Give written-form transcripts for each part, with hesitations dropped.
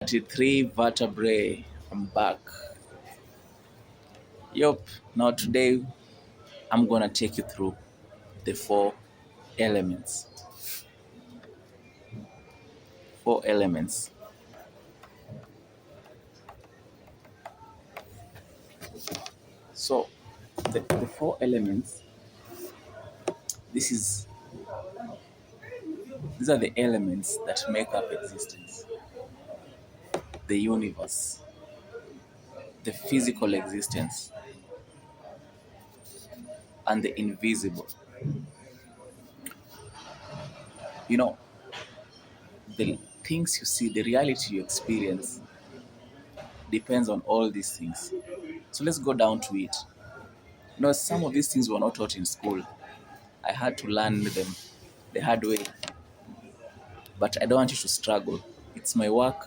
33 vertebrae. I'm back. Yup. Now today I'm gonna take you through the four elements. Four elements. So the four elements. This is these are the elements that make up existence. The universe, the physical existence, and the invisible. You know, the things you see, the reality you experience depends on all these things. So let's go down to it. Some of these things were not taught in school. I had to learn them the hard way, but I don't want you to struggle. It's my work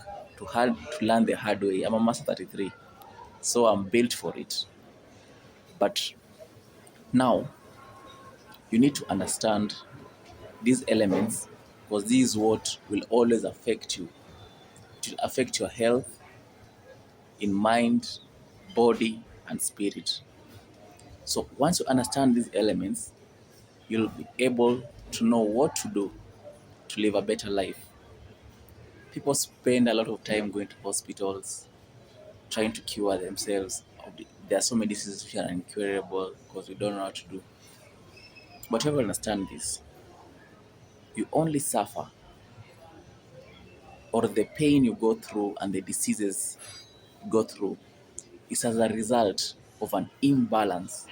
to learn the hard way. I'm a master 33, so I'm built for it. But now you need to understand these elements because this is what will always affect you. It will affect your health in mind, body, and spirit. So once you understand these elements, you'll be able to know what to do to live a better life. People spend a lot of time going to hospitals, trying to cure themselves. There are so many diseases which are incurable because we don't know what to do. But you understand this. You only suffer, or the pain you go through and the diseases you go through is as a result of an imbalance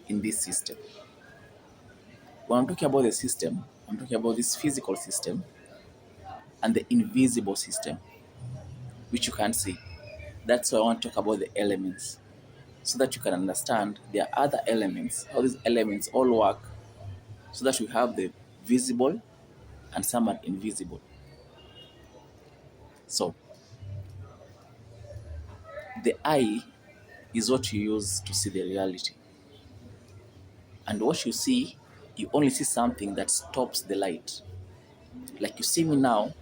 in this system. When I'm talking about the system, I'm talking about this physical system and the invisible system, which you can't see. That's why I want to talk about the elements, so that you can understand there are other elements, how these elements all work, so that we have the visible and some are invisible. So, the eye is what you use to see the reality. And what you see, you only see something that stops the light. Like you see me now,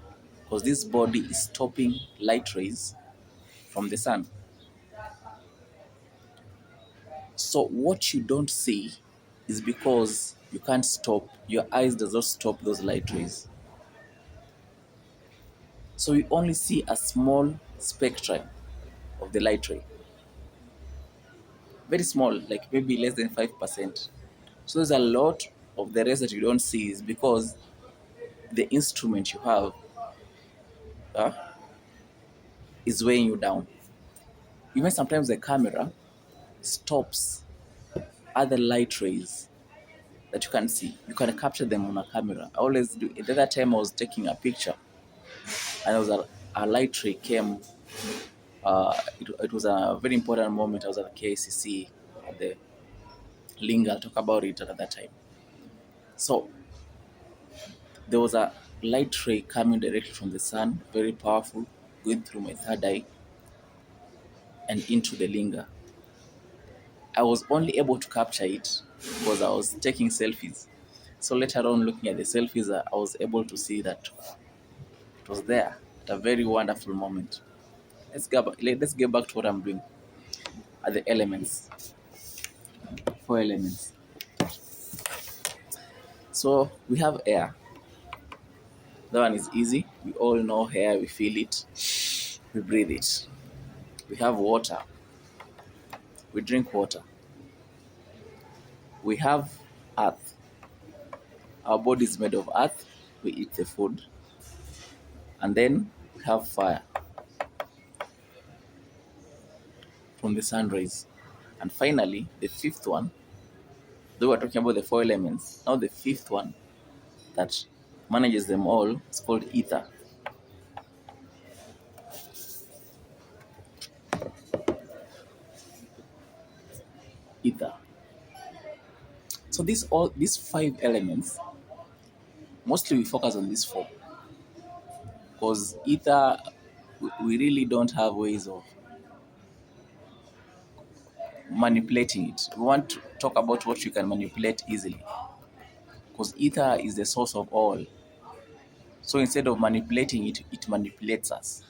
because this body is stopping light rays from the sun. So what you don't see is because you can't stop, your eyes does not stop those light rays. So you only see a small spectrum of the light ray. Very small, like maybe less than 5%. So there's a lot of the rest that you don't see is because the instrument you have uh, is weighing you down. Even sometimes the camera stops other light rays that you can see. You can capture them on a camera. I always do. The other time I was taking a picture and there was a light ray came. It was a very important moment. I was at the KCC at the link. I'll talk about it at that time. So there was a light ray coming directly from the sun, very powerful, going through my third eye and into the linga. I was only able to capture it because I was taking selfies. So later on, looking at the selfies, I was able to see that it was there at a very wonderful moment. Let's get back to what I'm doing. At the elements, four elements. So we have air. That one is easy. We all know air. We feel it. We breathe it. We have water. We drink water. We have earth. Our body is made of earth. We eat the food. And then we have fire from the sun rays. And finally, the fifth one, though we're talking about the four elements, now the fifth one that manages them all is called ether. Ether. So these five elements, mostly we focus on these four. Because ether, we really don't have ways of manipulating it. We want to talk about what you can manipulate easily. Because ether is the source of all. So instead of manipulating it, it manipulates us.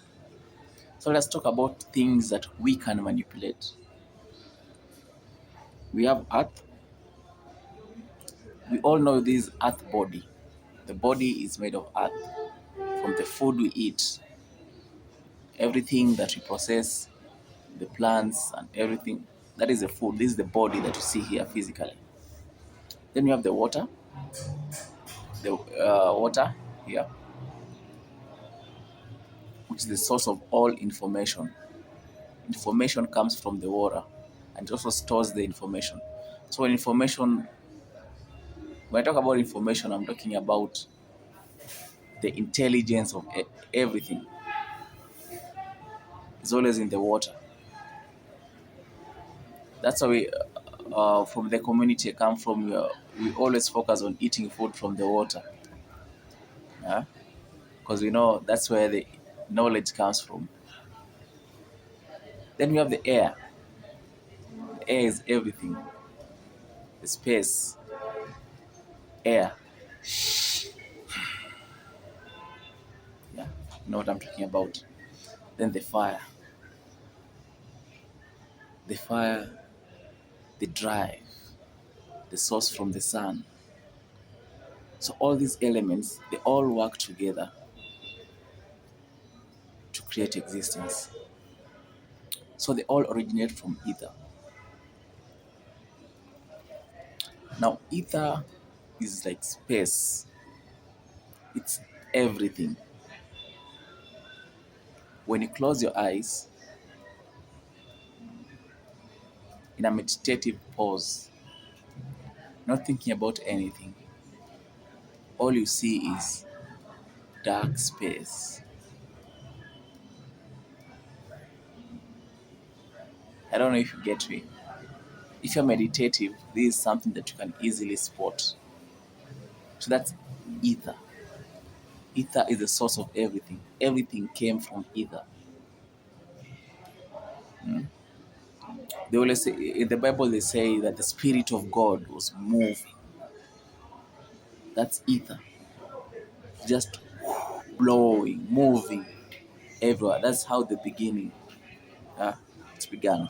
So let's talk about things that we can manipulate. We have earth. We all know this earth body. The body is made of earth. From the food we eat, everything that we process, the plants and everything, that is the food. This is the body that you see here physically. Then we have the water here, which is the source of all information. Information comes from the water, and it also stores the information. So when I talk about information, I'm talking about the intelligence of everything. It's always in the water. That's why from the community I come from, we always focus on eating food from the water. Yeah? Because we know that's where the knowledge comes from. Then we have the air. The air is everything. The space, air. Yeah, you know what I'm talking about. Then the fire. The fire, the drive, the source from the sun. So all these elements, they all work together to create existence. So they all originate from ether. Now, ether is like space. It's everything. When you close your eyes in a meditative pose, not thinking about anything, all you see is dark space. I don't know if you get me. If you're meditative, this is something that you can easily spot. So that's ether. Ether is the source of everything. Everything came from ether. They always say in the Bible they say that the Spirit of God was moving. That's ether. Just blowing, moving everywhere. That's how the beginning it began.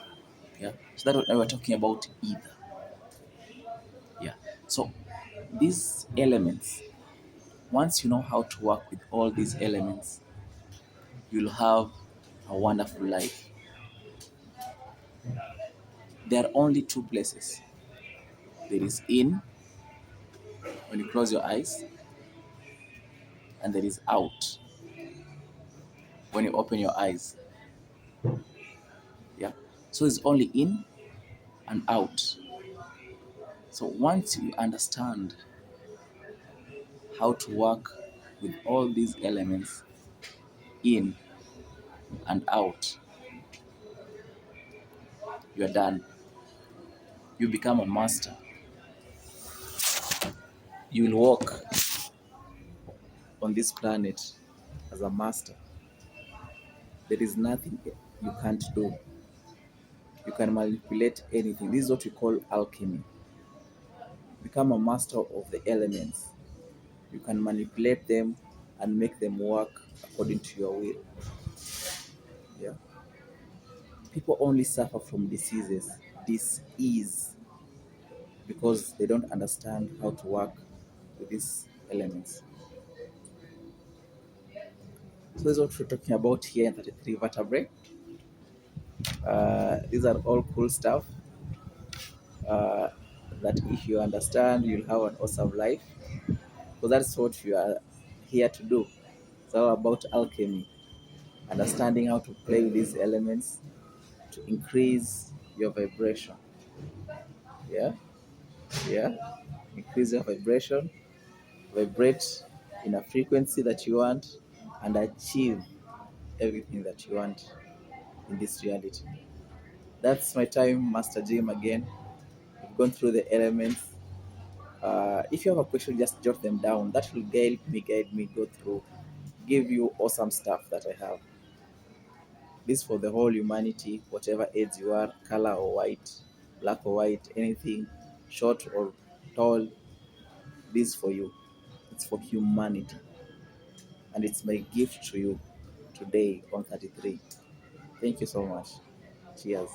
Yeah. So that's what we're talking about ether. Yeah. So these elements, once you know how to work with all these elements, you'll have a wonderful life. There are only two places. There is in when you close your eyes, and there is out when you open your eyes. Yeah. So it's only in and out. So once you understand how to work with all these elements in and out, you are done. You become a master. You will walk on this planet as a master. There is nothing you can't do. You can manipulate anything. This is what we call alchemy. Become a master of the elements. You can manipulate them and make them work according to your will. Yeah. People only suffer from diseases, disease, because they don't understand how to work with these elements. So this is what we're talking about here in 33 vertebrae. These are all cool stuff uh, that if you understand, you'll have an awesome life. Because that's what you are here to do. It's all about alchemy, understanding how to play with these elements to increase your vibration. Yeah, yeah. Increase your vibration, vibrate in a frequency that you want, and achieve everything that you want in this reality. That's my time, Master Jim again. We've gone through the elements. If you have a question, just jot them down. That will guide me, go through, give you awesome stuff that I have. This for the whole humanity, whatever age you are, color or white, black or white, anything, short or tall, this for you. It's for humanity. And it's my gift to you today on 33. Thank you so much. Cheers.